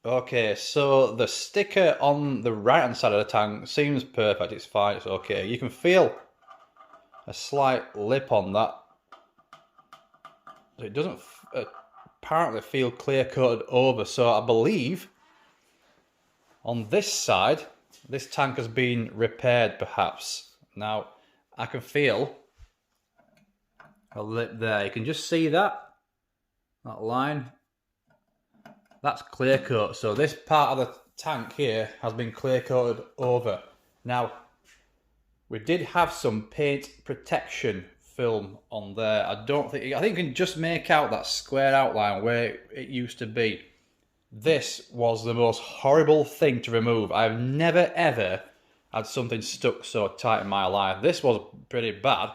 Okay, so the sticker on the right hand side of the tank seems perfect, it's fine, it's okay. You can feel a slight lip on that. It doesn't apparently feel clear coated over, so I believe on this side, this tank has been repaired perhaps. Now, I can feel a lip there, you can just see that line. That's clear coat, so this part of the tank here has been clear coated over. Now, we did have some paint protection film on there. I think you can just make out that square outline where it used to be. This was the most horrible thing to remove. I've never ever had something stuck so tight in my life. This was pretty bad.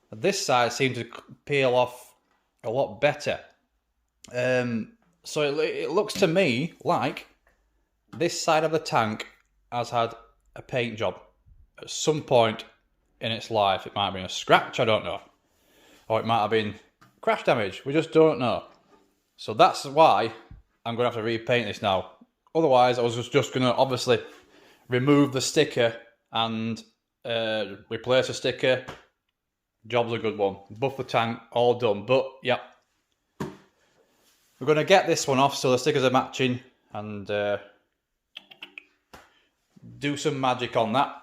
This side seemed to peel off a lot better. So it looks to me like this side of the tank has had a paint job at some point in its life. It might have been a scratch, I don't know. Or it might have been crash damage, we just don't know. So that's why I'm going to have to repaint this now. Otherwise, I was just going to obviously remove the sticker and replace the sticker. Job's a good one. Buff the tank, all done. But, yeah. We're going to get this one off so the stickers are matching and do some magic on that.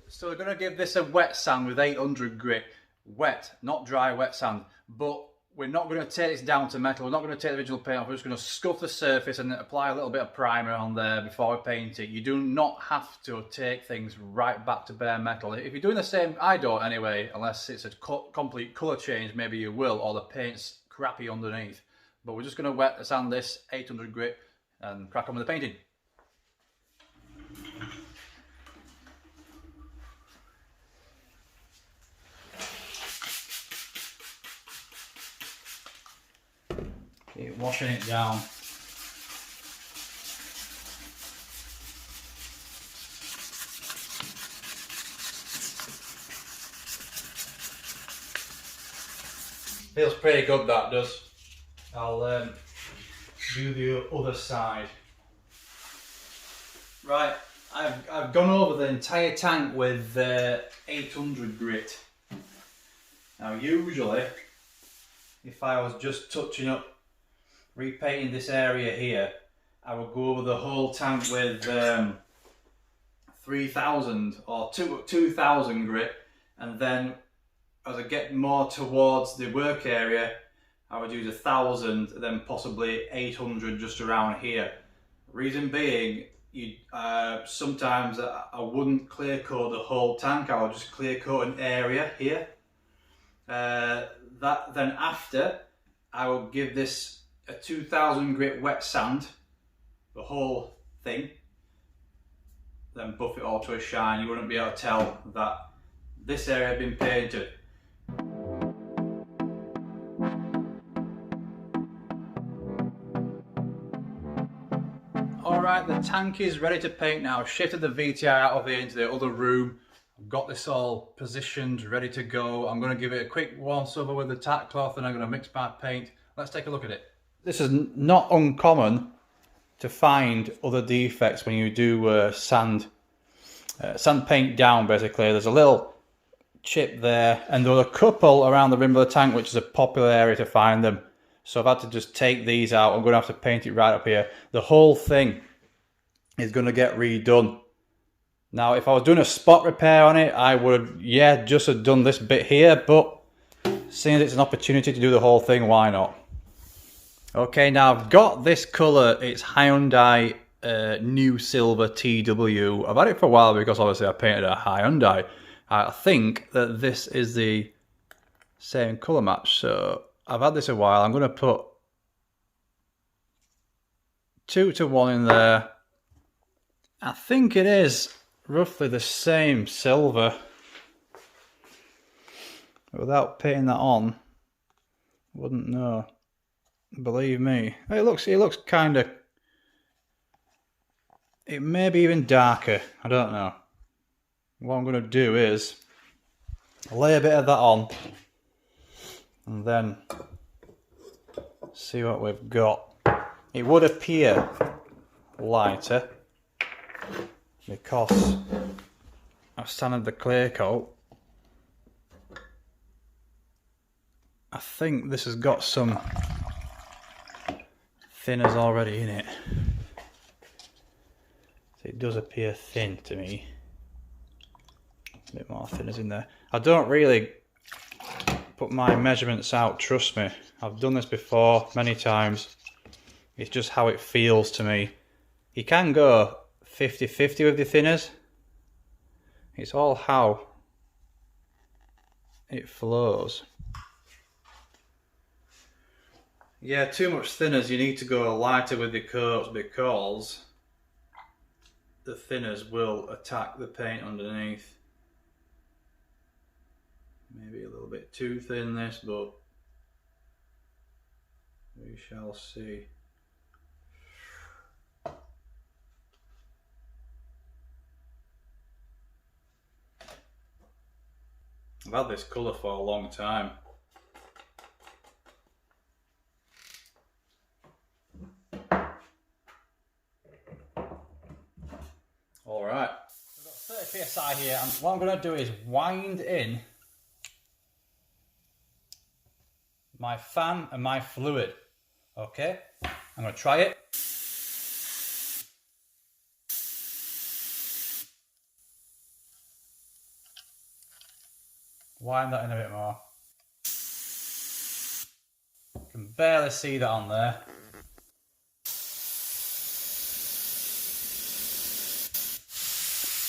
So we're going to give this a wet sand with 800 grit. Wet, not dry, wet sand. But we're not going to take this down to metal. We're not going to take the original paint off. We're just going to scuff the surface and apply a little bit of primer on there before we paint it. You do not have to take things right back to bare metal. If you're doing the same, I don't anyway, unless it's a complete colour change, maybe you will, or the paint's crappy underneath. But we're just going to wet sand this 800 grit and crack on with the painting. Keep washing it down. Feels pretty good, that does. I'll do the other side. Right, I've gone over the entire tank with 800 grit. Now usually, if I was just touching up, repainting this area here, I would go over the whole tank with 3000 or 2000 grit, and then as I get more towards the work area, I would use 1000, then possibly 800 just around here. Reason being, sometimes I wouldn't clear coat the whole tank, I would just clear coat an area here. Then after, I will give this a 2000 grit wet sand, the whole thing, then buff it all to a shine. You wouldn't be able to tell that this area had been painted. Alright, the tank is ready to paint now. I've shifted the VTR out of here into the other room. I've got this all positioned, ready to go. I'm going to give it a quick once over with the tack cloth and I'm going to mix my paint. Let's take a look at it. This is not uncommon to find other defects when you do sand paint down, basically. There's a little chip there, and there are a couple around the rim of the tank, which is a popular area to find them. So I've had to just take these out. I'm going to have to paint it right up here. The whole thing is going to get redone. Now, if I was doing a spot repair on it, I would, just have done this bit here, but seeing as it's an opportunity to do the whole thing, why not? Okay, now I've got this colour. It's Hyundai New Silver TW. I've had it for a while because obviously I painted a Hyundai. I think that this is the same colour match, so I've had this a while. I'm going to put 2 to 1 in there. I think it is roughly the same silver. Without painting that on, wouldn't know. Believe me. It looks kind of... It may be even darker. I don't know. What I'm going to do is lay a bit of that on and then see what we've got. it would appear lighter because I've sanded the clear coat. I think this has got some thinners already in it. So it does appear thin to me. A bit more thinners in there. I don't really put my measurements out, trust me. I've done this before many times. It's just how it feels to me. You can go 50-50 with the thinners. It's all how it flows. Yeah, too much thinners, you need to go lighter with the coats because the thinners will attack the paint underneath. Maybe a little bit too thin this, but we shall see. I've had this colour for a long time. Alright, we've got 30 psi here, and what I'm going to do is wind in my fan and my fluid. Okay, I'm going to try it. Wind that in a bit more. You can barely see that on there.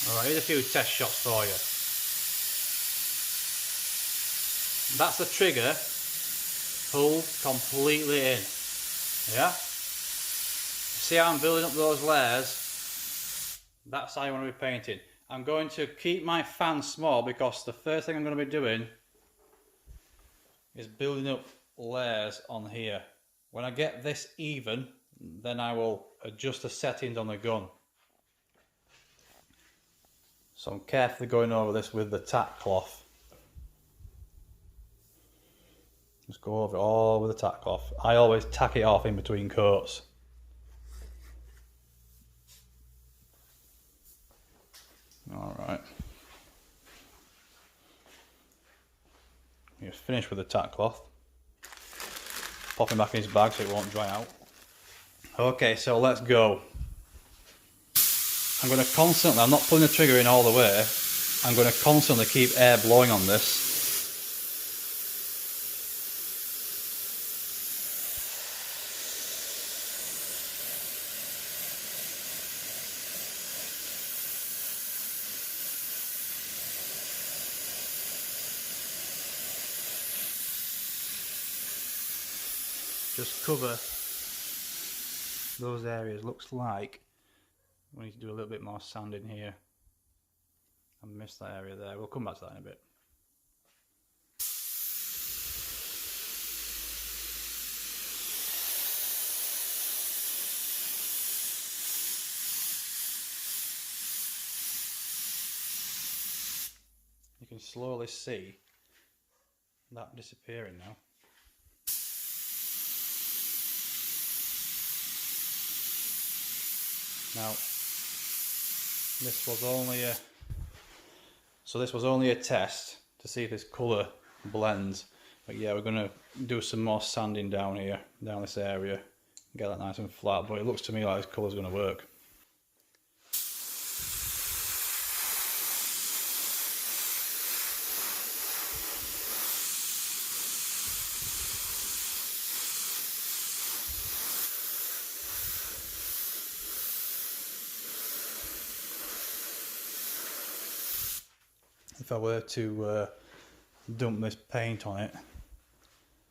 Alright, here's a few test shots for you. That's the trigger pulled completely in. Yeah? See how I'm building up those layers? That's how you want to be painting. I'm going to keep my fan small because the first thing I'm going to be doing is building up layers on here. When I get this even, then I will adjust the settings on the gun. So I'm carefully going over this with the tack cloth. Just go over it all with the tack cloth. I always tack it off in between coats. Alright. He's finished with the tack cloth. Pop him back in his bag so it won't dry out. Okay, so let's go. I'm going to constantly, I'm not pulling the trigger in all the way, I'm going to constantly keep air blowing on this. Just cover those areas. Looks like we need to do a little bit more sanding here. I missed that area there. We'll come back to that in a bit. You can slowly see that disappearing now. Now, this was only a test to see if this colour blends. But yeah, we're going to do some more sanding down here, down this area, get that nice and flat. But it looks to me like this colour's going to work. If I were to dump this paint on it,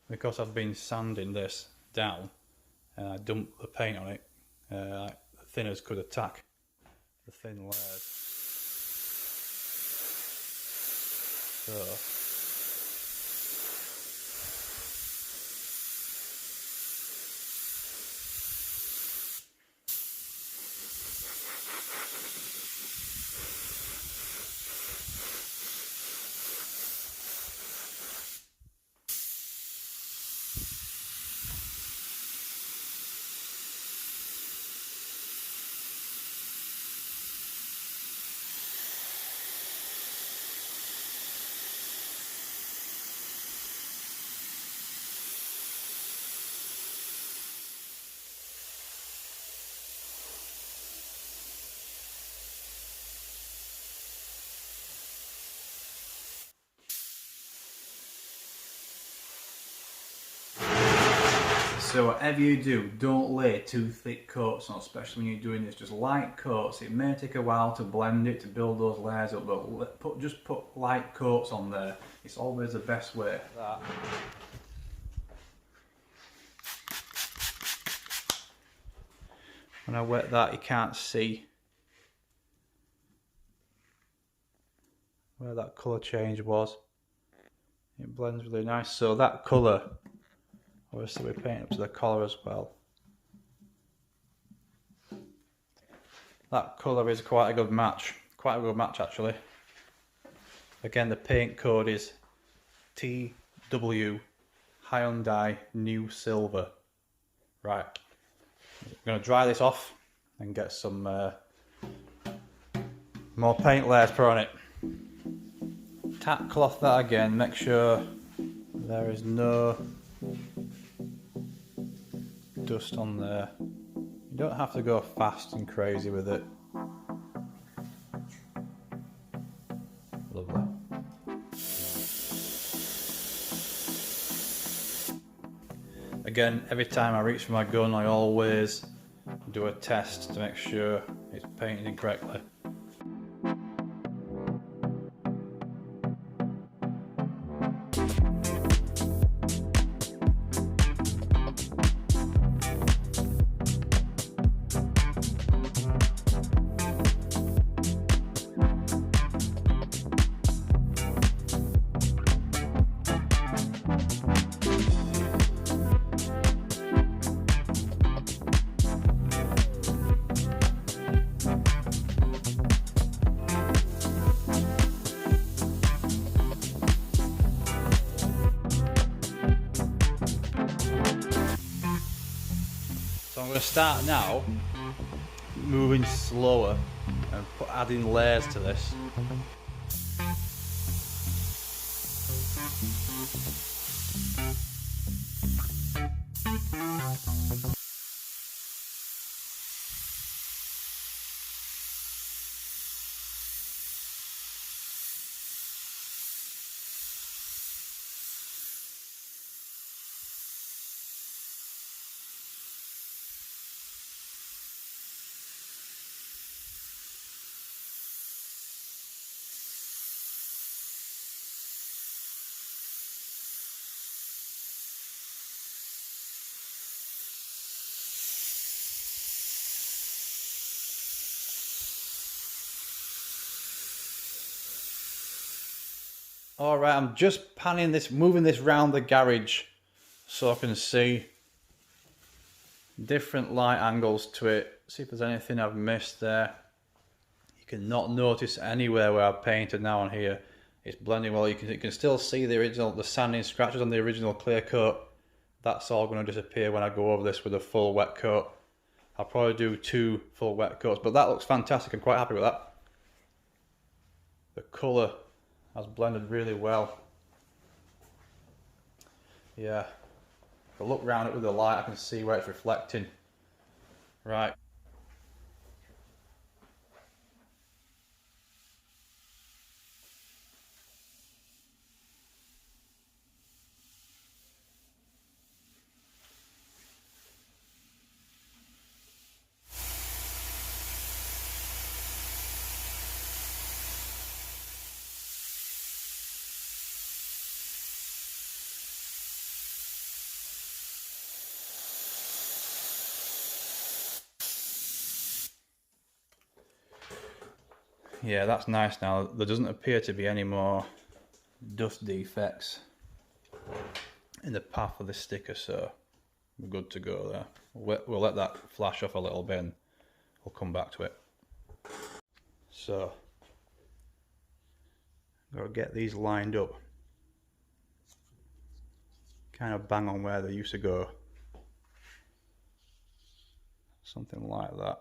because I've been sanding this down and I dump the paint on it, the thinners could attack the thin layers. So So whatever you do, don't lay too thick coats on, especially when you're doing this. Just light coats. It may take a while to blend it, to build those layers up, but just put light coats on there. It's always the best way. When I wet that, you can't see where that colour change was. It blends really nice. So that colour, obviously we're painting up to the collar as well. That colour is quite a good match. Quite a good match actually. Again, the paint code is TW Hyundai New Silver. Right. I'm going to dry this off and get some more paint layers put on it. Tap cloth that again, make sure there is no dust on there. You don't have to go fast and crazy with it. Lovely. Again, every time I reach for my gun, I always do a test to make sure it's painted correctly. So I'm going to start now, moving slower and adding layers to this. Alright, I'm just panning this, moving this round the garage so I can see different light angles to it, see if there's anything I've missed there. You can not notice anywhere where I've painted now on here. It's blending well. You can still see the sanding scratches on the original clear coat. That's all going to disappear when I go over this with a full wet coat. I'll probably do 2 full wet coats, but that looks fantastic. I'm quite happy with that. The colour has blended really well. Yeah, if I look around it with the light, I can see where it's reflecting. Right. Yeah, that's nice now. There doesn't appear to be any more dust defects in the path of the sticker, so we're good to go there. We'll let that flash off a little bit and we'll come back to it. So, gotta get these lined up. Kind of bang on where they used to go. Something like that.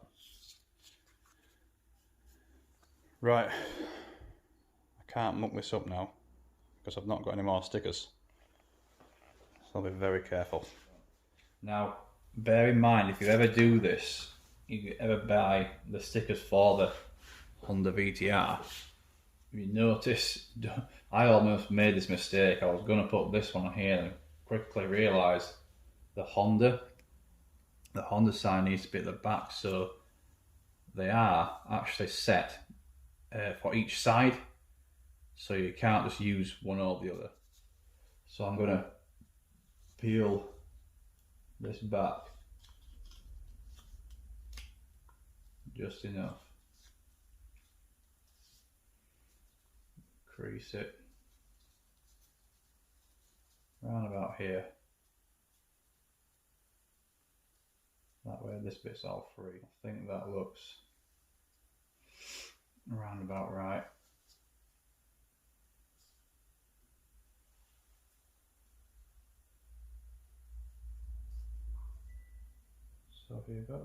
Right, I can't muck this up now because I've not got any more stickers, so I'll be very careful. Now, bear in mind, if you ever do this, if you ever buy the stickers for the Honda VTR, you notice, I almost made this mistake. I was going to put this one here and quickly realised the Honda sign needs to be at the back, so they are actually set for each side, so you can't just use one or the other. So I'm going to peel this back just enough, crease it around about here. That way this bit's all free. I think that looks around about right. So here goes.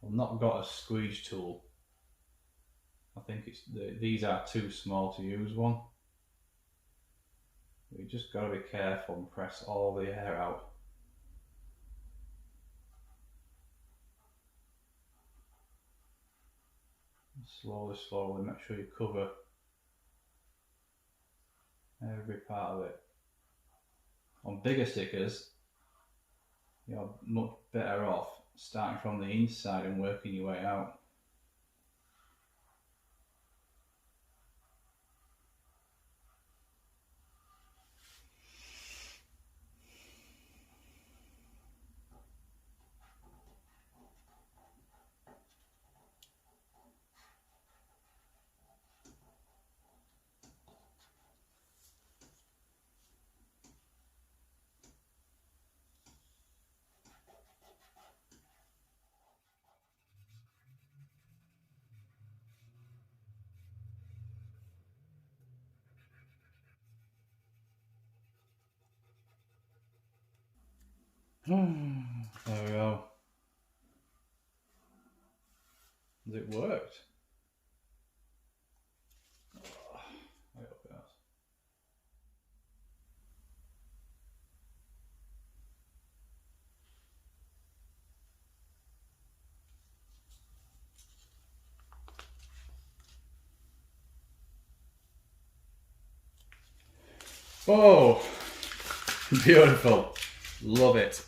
I've not got a squeeze tool. I think these are too small to use one. You just got to be careful and press all the air out. Slowly, slowly, make sure you cover every part of it. On bigger stickers, you're much better off starting from the inside and working your way out. There we go. It worked. Oh, I hope it has. Oh, beautiful. Love it.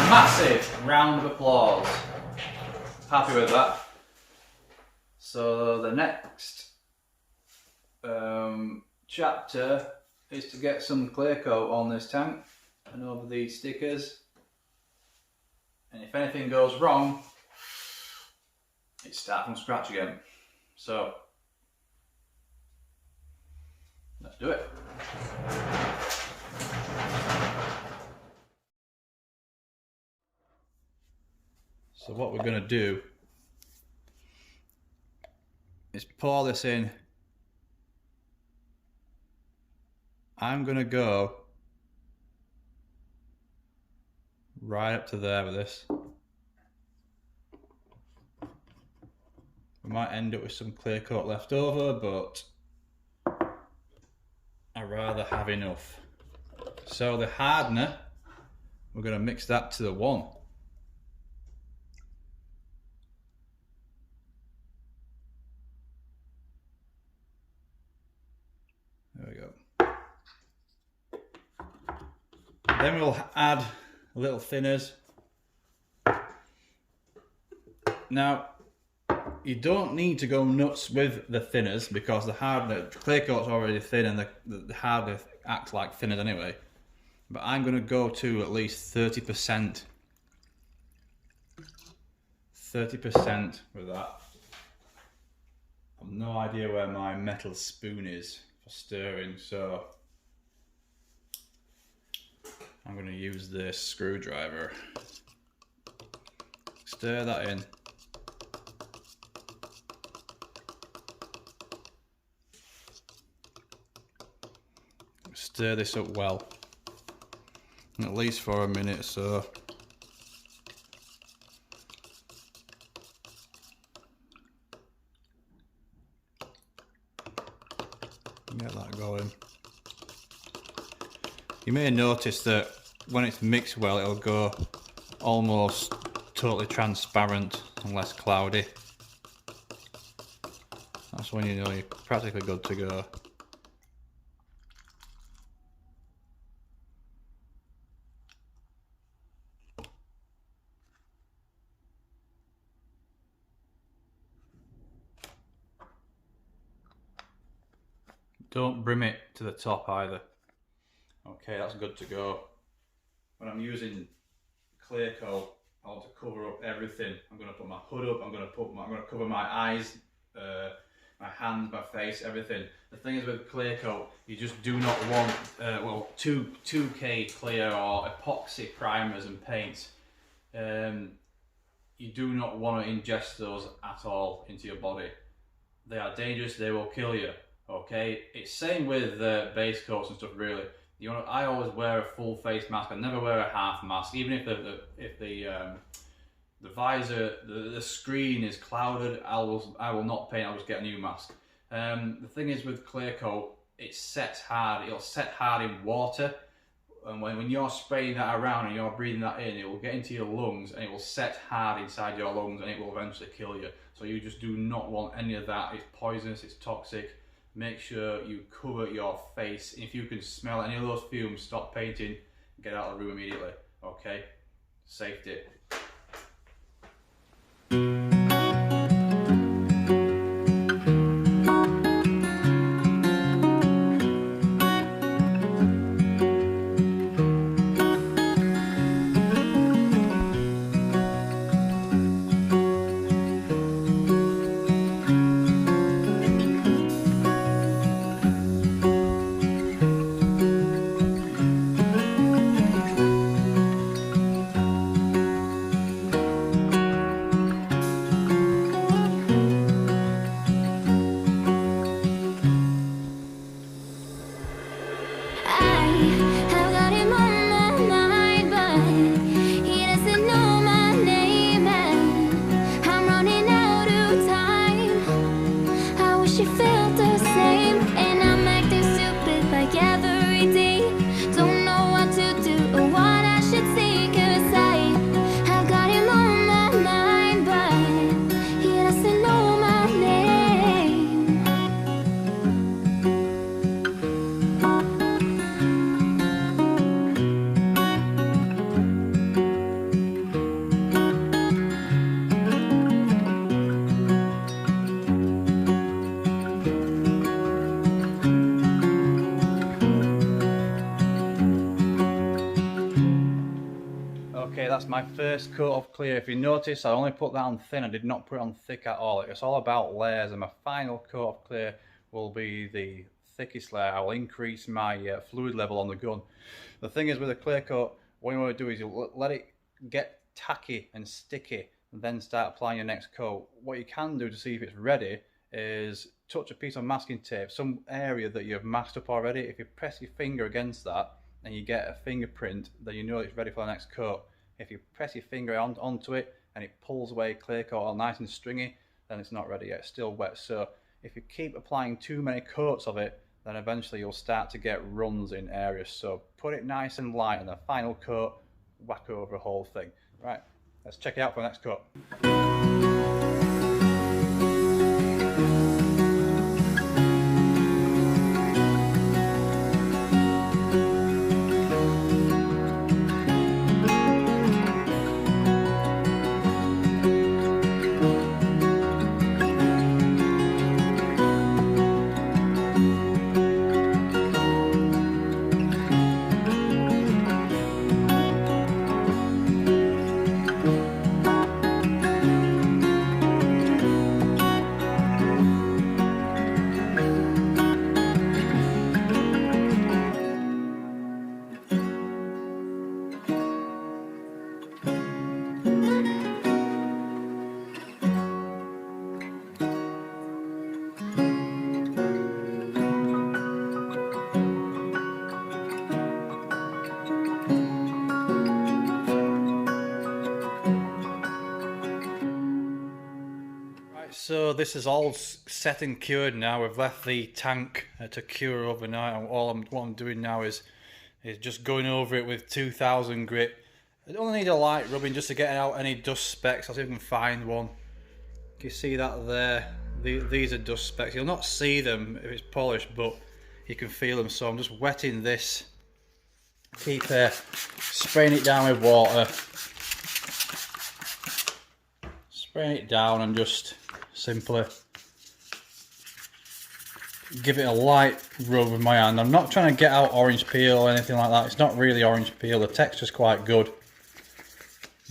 Massive round of applause. Happy with that. So the next chapter is to get some clear coat on this tank and over these stickers. And if anything goes wrong, it's start from scratch again. So let's do it. So what we're going to do is pour this in. I'm going to go right up to there with this. We might end up with some clear coat left over, but I'd rather have enough. So the hardener, we're going to mix that to the 1. There we go. Then we'll add little thinners. Now, you don't need to go nuts with the thinners because the clear coat's already thin and the hardener acts like thinners anyway. But I'm going to go to at least 30%. 30% with that. I've no idea where my metal spoon is for stirring, so I'm going to use this screwdriver. Stir that in. Stir this up well, at least for a minute or so. Get that going. You may notice that when it's mixed well, it'll go almost totally transparent and less cloudy. That's when you know you're practically good to go. Don't brim it to the top either. Okay, that's good to go. When I'm using clear coat, I want to cover up everything. I'm going to put my hood up. I'm going to cover my eyes, my hands, my face, everything. The thing is with clear coat, you just do not want well 2K clear or epoxy primers and paints. You do not want to ingest those at all into your body. They are dangerous. They will kill you. Okay, it's same with base coats and stuff. Really, I always wear a full face mask. I never wear a half mask, even if the visor, the screen is clouded. I will not paint. I'll just get a new mask. The thing is with clear coat, it sets hard. It'll set hard in water, and when you're spraying that around and you're breathing that in, it will get into your lungs and it will set hard inside your lungs and it will eventually kill you. So you just do not want any of that. It's poisonous. It's toxic. Make sure you cover your face. If you can smell any of those fumes, stop painting, get out of the room immediately. Okay? Safety. Okay, that's my first coat of clear. If you notice, I only put that on thin. I did not put it on thick at all. It's all about layers, and my final coat of clear will be the thickest layer. I will increase my fluid level on the gun. The thing is with a clear coat, what you want to do is you let it get tacky and sticky and then start applying your next coat. What you can do to see if it's ready is touch a piece of masking tape, some area that you've masked up already. If you press your finger against that and you get a fingerprint, then you know it's ready for the next coat. If you press your finger onto it and it pulls away clear coat all nice and stringy, then it's not ready yet, it's still wet. So if you keep applying too many coats of it, then eventually you'll start to get runs in areas. So put it nice and light, and the final coat, whack over the whole thing. Right, let's check it out for the next coat. So this is all set and cured now. We've left the tank to cure overnight, and what I'm doing now is just going over it with 2000 grit. I only need a light rubbing just to get out any dust specks. I'll see if I can find one. You see that there? These are dust specks. You'll not see them if it's polished, but you can feel them. So I'm just wetting this. Keep spraying it down with water. Spraying it down and just simply give it a light rub with my hand. I'm not trying to get out orange peel or anything like that. It's not really orange peel. The texture's quite good.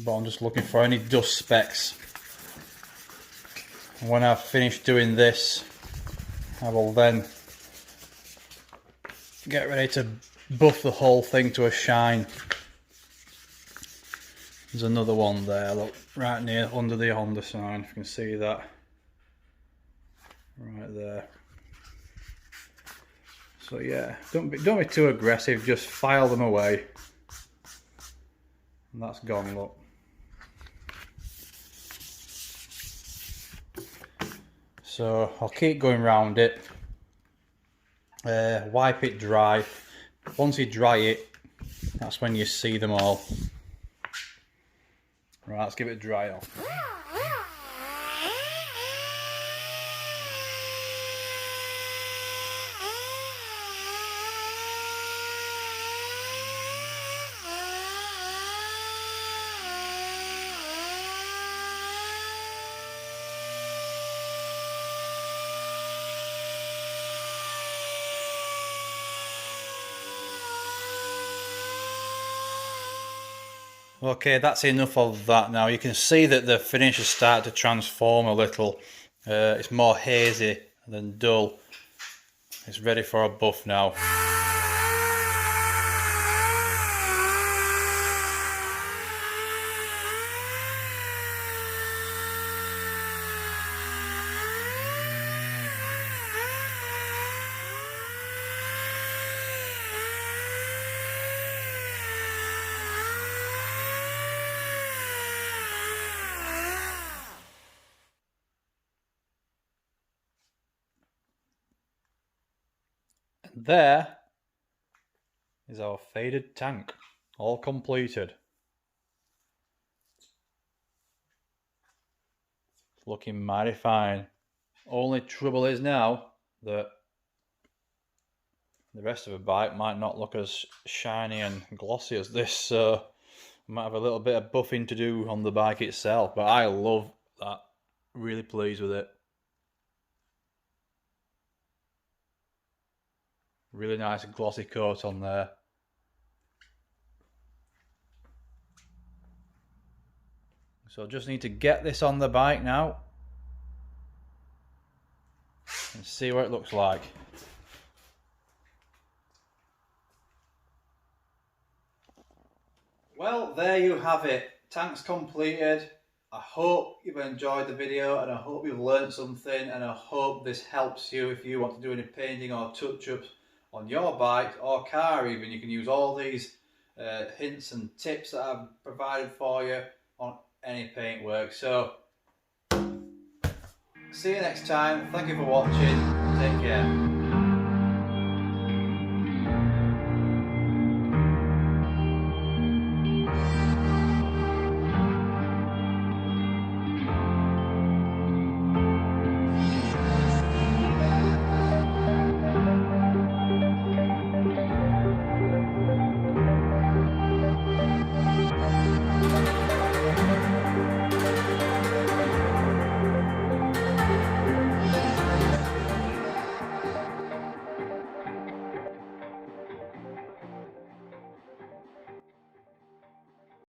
But I'm just looking for any dust specks. And when I've finished doing this, I will then get ready to buff the whole thing to a shine. There's another one there, look, right near under the Honda sign, if you can see that. Right there. So yeah, don't be too aggressive, just file them away. And that's gone, look. So I'll keep going round it. Wipe it dry. Once you dry it, that's when you see them all. Right, let's give it a dry off. Okay, that's enough of that now. You can see that the finish has started to transform a little. It's more hazy than dull. It's ready for a buff now. There is our faded tank, all completed. Looking mighty fine. Only trouble is now that the rest of the bike might not look as shiny and glossy as this, so I might have a little bit of buffing to do on the bike itself, but I love that. Really pleased with it. Really nice glossy coat on there. So just need to get this on the bike now and see what it looks like. Well, there you have it. Tank's completed. I hope you've enjoyed the video and I hope you've learned something, and I hope this helps you if you want to do any painting or touch-ups on your bike or car even. You can use all these hints and tips that I've provided for you on any paintwork. So, see you next time. Thank you for watching. Take care.